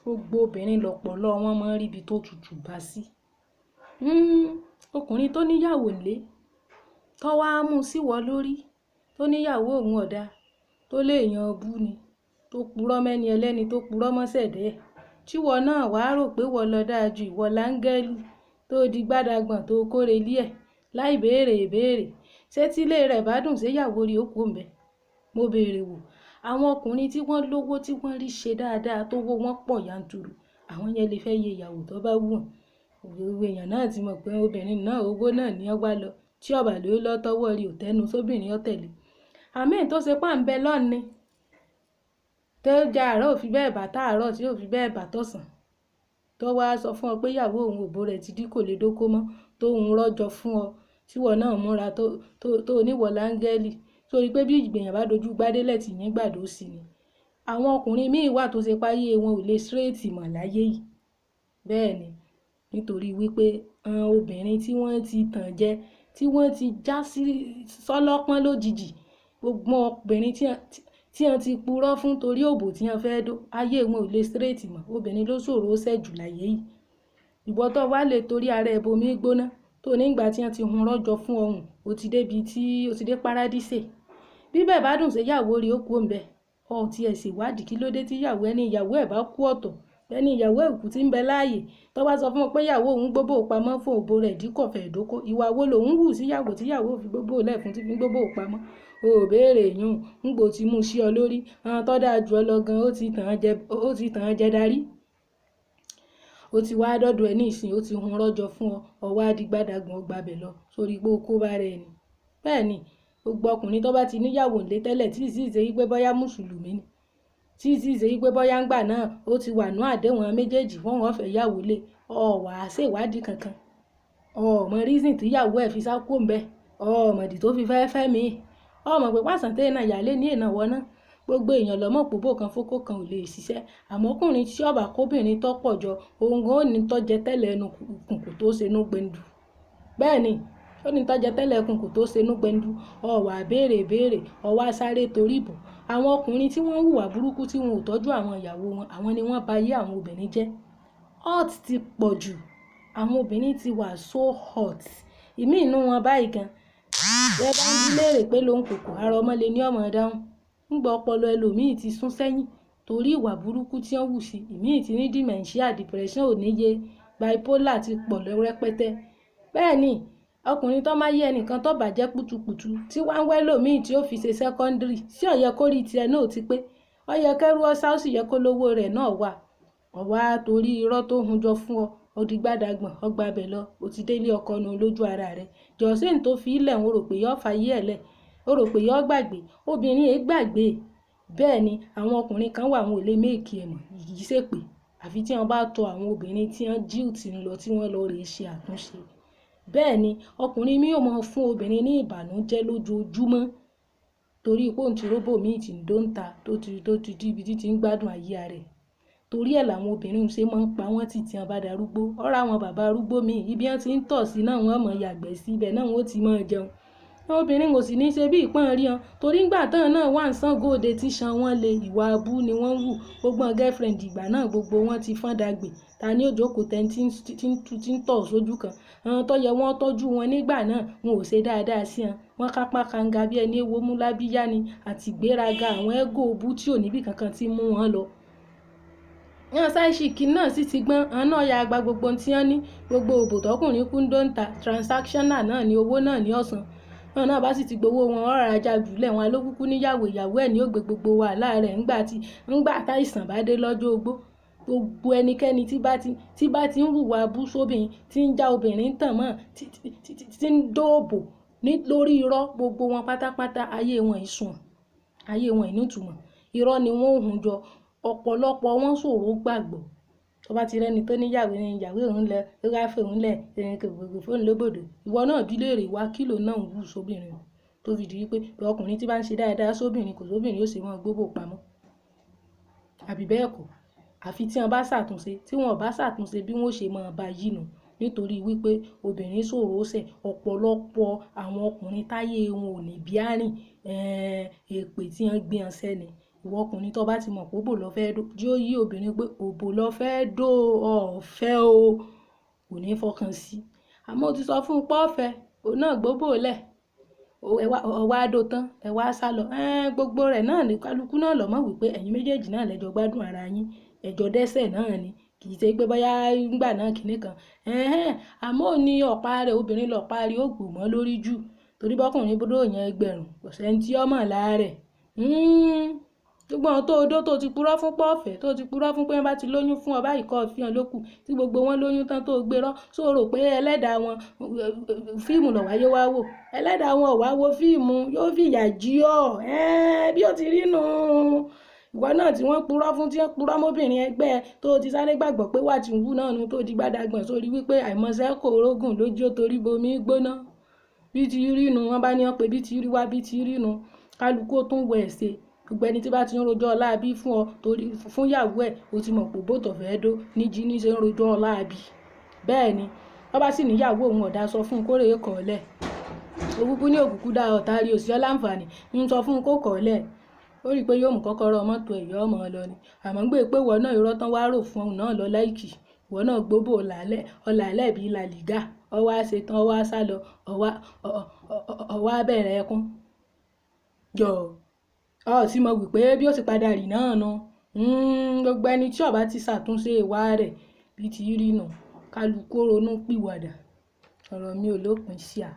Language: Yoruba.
gbogbo obìnrin lọ́pọlọ wọn máa ń rí ibi tó tutù bá sí. Ọkùnrin tó níyàwó ńlé tó wá mú síwọ lórí tó níyàwó òun ọ̀dà tó léèyàn bú ni tó purọ́ mẹ́ni ẹlẹ́ni tó purọ́ mọ́sẹ̀dẹ́ tíwọ náà wàá rò pé wọ́n lọ dáa ju ìwọ láńgẹ́lì tó di gbádàgbọ̀n tó kóre lé ẹ̀ láì béèrè ìbéèrè ṣé tílé rẹ̀ bá dùn séyàwó rí òkú òǹbẹ. Mo béèrè wò àwọn ọkùnrin tí wọ́n lówó tí wọ́n rí ṣe dáadáa tó wó wọ́n pọ̀ yanturu àwọn yẹn lè fẹ́ yẹ ìyàwó tó bá wù wọ́n. Gbogbo èèyàn náà ti mọ̀ pé obìnrin náà owó náà ní ọgbà lọ tí ọ̀bà ló lọ́ tọwọ́ rí òtẹ́nu sóbìnrin ọ̀tẹ̀lé. Àmín tó ṣe pà ń bẹ lọ́ọ̀ni tó ja àárọ̀ ò fi bẹ́ẹ̀ bà táàárọ̀ tí ò fi bẹ́ẹ̀ bà tọ̀sán tó wá sọ fún ọ pé ìyàwó òun òbó rẹ̀ ti dí kò lè dóko mọ́ tó ń rọ́jọ fún ọ tíwọ náà múra tó oníwọ̀ láńgẹ́lì sórí pé bí ìgbìyàn bá dojú gbádélẹ̀ tì yín gbàdó sí ni. Àwọn ọkùnrin míì wà tó ṣe páyé wọn ò lè straight mọ̀ láyé yìí. Bẹ́ẹ̀ ni nítorí wípé obìnrin tí wọ́n ti tàn jẹ tí wọ́n ti já sí sọ́lọ́pọ́n lójijì gbogbo obìnrin tí wọ́n ti purọ́ fún torí òbò tí wọ́n fẹ́ dó ayé wọn ò lè straight mọ̀. Obìnrin ló ṣòro ó ṣẹ́jù láyé yìí. Ìwọ tó wá lè torí ara ẹ̀ bomi gbóná tó nígbà tí wọ́n ti hun rọ́jọ fún ọ̀hún ó ti débi tí ó ti dé paradíṣe bí bẹ́ẹ̀ bá dùn séyàwó rí òkú òǹbẹ ọ ti ẹ̀ ṣèwádìí kí ló dé tí ìyàwó ẹ̀ bá kú ọ̀tọ̀ ẹni ìyàwó ẹ̀kú tí ń bẹ láàyè tó bá sọ fún ọ pé ìyàwó òun gbogbo pamọ́ fún òbó rẹ̀ díkọ̀ fẹ̀ dóko ìwà wo lòun wù síyàwó tíyàwó fi gbogbo lẹ́fun tí fi gbogbo pamọ́ o ò béèrè yún ń gbò tí mú sí ọ lórí àwọn tó dáa jù ọ lọ gan ó ti tàn án jẹ darí ó ti wá dọ́dọ̀ ẹ ní ìsìn ó ti hun rọ́jọ fún ọ ọwọ́ adigbádàgbọ̀n ọgbàbẹ̀ lọ sórí pé ó kó bá rẹ̀ ni. Bẹ́ẹ̀ ni gbogbo ọkùnrin tó bá ti níyàwó ńlé tẹ́lẹ̀ tí sì ṣe wípé bóyá mùsùlùmí ni tí sì ṣe wípé bóyá ń gbà náà ó ti wà ní àdéhùn méjèèjì fún wọn fẹ́ yàwó lé wà á ṣèwádìí kankan mọ reason tí ìyàwó ẹ̀ fi sá kó ń bẹ mọ̀dí tó fi fẹ́ mi mọ̀ pé pàṣán tẹ́ náà yàlé ní ìnáwó náà gbogbo èèyàn lọ́mọ̀ pòbó kan fókó kan ò lè ṣiṣẹ́ àmọ́ ọkùnrin tí ọba kóbìnrin tó pọ̀ jọ òun gan ó ní tọ́jẹ tẹ́lẹ̀ ẹnu kùnkùn tó ṣe nú gbẹ̀ndù. Bẹ́ẹ̀ ni ó ní tọ́jẹ tẹ́lẹ̀ kùnkùn tó ṣe nú gbẹ̀ndù wà béèrè wá sáré torí ìbò àwọn ọkùnrin tí wọ́n hùwà burúkú tí wọn ò tọ́jú àwọn ìyàwó wọn àwọn ni wọ́n bà ayé àwọn obìnrin jẹ́. Hot ti pọ̀ jù àwọn obìnrin ti wà so hot ìmí inú wọn báyìí gan ẹ bá ń léèrè pé ló ń kòkò ara ọmọ lè ní ọmọ dáhùn ńgbà ọpọlọ ẹlòmíì ti sún sẹ́yìn torí ìwà burúkú tí wọ́n wù sí ìmíì ti ní dementia depression ò níye bipolar ti pọ̀ rẹpẹtẹ. Bẹ́ẹ̀ ni ọkùnrin tó máa yẹ ẹnìkan tó bàjẹ́ putuputu tí wọ́n ń wẹ́ lòmíì tí ó fi ṣe secondary sí ọ̀yẹ́ kórìí tiẹ̀ náà ti pé ọ̀yẹ́ kẹ́rù ọ̀sá ó sì yẹ kó lówó rẹ̀ náà wà ọ̀wá torí irọ́ tó hun jọ fún ọ ọdígbàdàgbọ̀n ọgbà bẹ̀ lọ ó ti délé ọkọ nu lójú ara rẹ̀ jọ̀ọ́sìn tó fi ilẹ̀ ń rò pé yọ́ fàyè ẹ̀ lẹ̀ ó rò pé yọ́ gbàgbé obìnrin yẹn gbàgbé. Bẹ́ẹ̀ ni àwọn ọkùnrin kan wà wọn ò lè méèkì ẹ̀ mọ̀ yìí ṣèpè àfi tí wọ́n bá tọ àwọn obìnrin tí wọ́n jíù tí ń lọ tí wọ́n lọ rèé ṣe àtúnṣe. Bẹ́ẹ̀ ni ọkùnrin mi ò mọ̀ fún obìnrin ní ìbànújẹ́ lójoojúmọ́ torí pé òun ti róbò míì tí ń dóńta tó ti di ibi tí ń gbádùn ayé rẹ̀ torí ẹ̀ làwọn obìnrin ṣe máa ń pa wọ́n tì tí wọ́n bá darúgbó ọ̀rọ̀ àwọn bàbá arúgbó míì ibi wọ́n ti ń tọ̀ sí náà wọ́n mọ̀ yàgbẹ́ sí ibẹ̀ náà wọ́n ti máa jẹun àwọn obìnrin kò sì ní ṣe bí ìpọ́n rí wọn torí ńgbà tán náà wà ń sán góòdè tí ṣan wọn lè ìwà abú ni wọ́n wù gbogbo girlfriend ìgbà náà gbogbo wọn ti fọ́n dàgbé ta ni ó jókòó tẹ́ tí ń tọ̀ sójú kan àwọn tó yẹ wọ́n tọ́jú wọn nígbà náà wọn ò ṣe dáadáa sí wọn wọ́n kápá kanga bí ẹni ewo mú lábíyá ni àti ìgbéraga àwọn ẹ́gò bú tí ò níbì kankan tí mú wọn lọ. Yan sáìsìkì náà sì ti gbọ́n àwọn náà ya gba gbogbo tí wọ́n ní gbogbo òbò tọkùnrin kú ń dóńta transactional náà ni owó náà ní ọ̀sán wọn náà bá sì ti gbowó wọn ọ̀rọ̀ ajá jùlẹ̀ wọn alókùkù níyàwó ìyàwó ẹ̀ ní ó gbé gbogbo wàhálà rẹ̀ ńgbà táìsàn bá dé lọ́jọ́ ogbó gbogbo ẹnikẹ́ni tí bá ti ń hùwà bú sóbìnrin tí ń já obìnrin tàn mọ́ tí ń dóòbò lórí irọ́ gbogbo wọn pátápátá ayé wọn ìsùn ayé wọn ìnútùmọ̀ irọ́ ni wọ́n ò hùn jọ ọ̀pọ̀lọpọ̀ wọn ṣòro gbàgbọ́ tó bá ti rẹ́ni tó níyàwó ni ìyàwó òun lẹ ráfẹ́ òun lẹ̀ gbogbo fóònù lóbòdò ìwọ náà bí léèrè wá kílò náà ń wù sóbìnrin tó fi di wípé ọkùnrin tí bá ń ṣe dáadáa sóbìnrin kò sóbìnrin yóò ṣe wọn gbogbo pamọ́ àbí bẹ́ẹ̀ kọ́ àfi tí wọ́n bá ṣàtúnṣe tí wọ́n bá ṣàtúnṣe bí wọ́n ṣe máa bá yìí nù nítorí wípé obìnrin ṣòro ṣẹ̀ ọ̀pọ̀lọpọ̀ àwọn ọkùnrin táyé wọn ò ní bí àárín èpè tí wọ́n gbé wọn sẹ́ni ìwọ ọkùnrin tó bá ti mọ̀ pé òbò lọ fẹ́ dó jí ó yí obìnrin pé òbò lọ fẹ́ dó ọ̀fẹ́ o kò ní fọkàn sí àmọ́ o ti sọ fún un pé ọ̀fẹ́ òun náà gbóbò lẹ̀ ọwọ́ àdó tán ẹ wá sá lọ gbogbo rẹ̀ náà ní kálukú náà lọ́mọ́ wípé ẹ̀yin méjèèjì náà lẹ́jọ́ gbádùn ara yín ẹjọ́ dẹ́ṣẹ̀ náà ni kì í ṣe pé bóyá ńgbà náà kìíní kan àmọ́ ò ní ọ̀pá rẹ̀ obìnrin lọ́pá rẹ̀ ó gbò mọ́ lórí jù torí bọ́kùnrin bódó yẹn ẹgbẹ̀rún kò sẹ́ni tí ọmọ láàrẹ̀ gbogbo àwọn tó odó tó ti purọ́ fún pọ́ọ̀fẹ́ tó ti purọ́ fún pé wọ́n bá ti lóyún fún ọ báyìí kọ́ fi hàn lókù tí gbogbo wọn lóyún tán tó gbérọ́ só rò pé ẹlẹ́dàá wọn fíìmù ló wáyé wá wò ẹlẹ́dàá wọn ò wá wo fíìmù yóò fìyà jí ọ bí ó ti rí nù ìwọ náà tí wọ́n purọ́ fún tí wọ́n purọ́ mọ́bìnrin ẹgbẹ́ tó ti sáré gbàgbọ́ pé wà tí ń wú náà nu tó di gbàdàgbọ̀n sórí wípé àìmọ̀ṣẹ́ kò rógùn lójú ó torí bomi gbóná bí ti rí nu wọ́n bá ní ọ pé bí ti rí wá bí ti rí nu kálukú ó tún wọ ẹ̀sẹ̀ gbogbo ẹni tí bá ti ń rojọ́ ọláàbí fún ọ torí fún ìyàwó ẹ̀ o ti mọ̀ pé bóòtọ̀ fẹ́ dó níjí ní ṣe ń rojọ́ ọláàbí bẹ́ẹ̀ ni wọ́n bá sì níyàwó òun ọ̀dà sọ fún un kó rèé kọ̀ọ̀lẹ̀ òkúkú ní òkúkú dá ọ̀tá rí òsì ọláǹfààní ń sọ fún un kó kọ̀ọ̀lẹ̀ ó rí i pé yóò mú kọ́kọ́rọ́ mọ́tò ẹ̀yọ́ ọmọ lọ ni àmọ́ gbé pé ìwọ náà irọ́ tán wá rò fún òun náà lọ láìkì ìwọ náà gbóbò ọ̀làlẹ̀ bíi làlìgá ọwọ́ àṣetán ọwọ́ àṣà lọ ọwọ́ abẹ́rẹ́ ẹkún jọ sì mọ̀ wípé bí ó ti padà rí náà nu gbogbo ẹni tí ó bá ti ṣàtúnṣe ìwà rẹ̀ bí ti rí nù kálukú ronú pìwàdà ọ̀rọ̀ mi ò lópin sí à.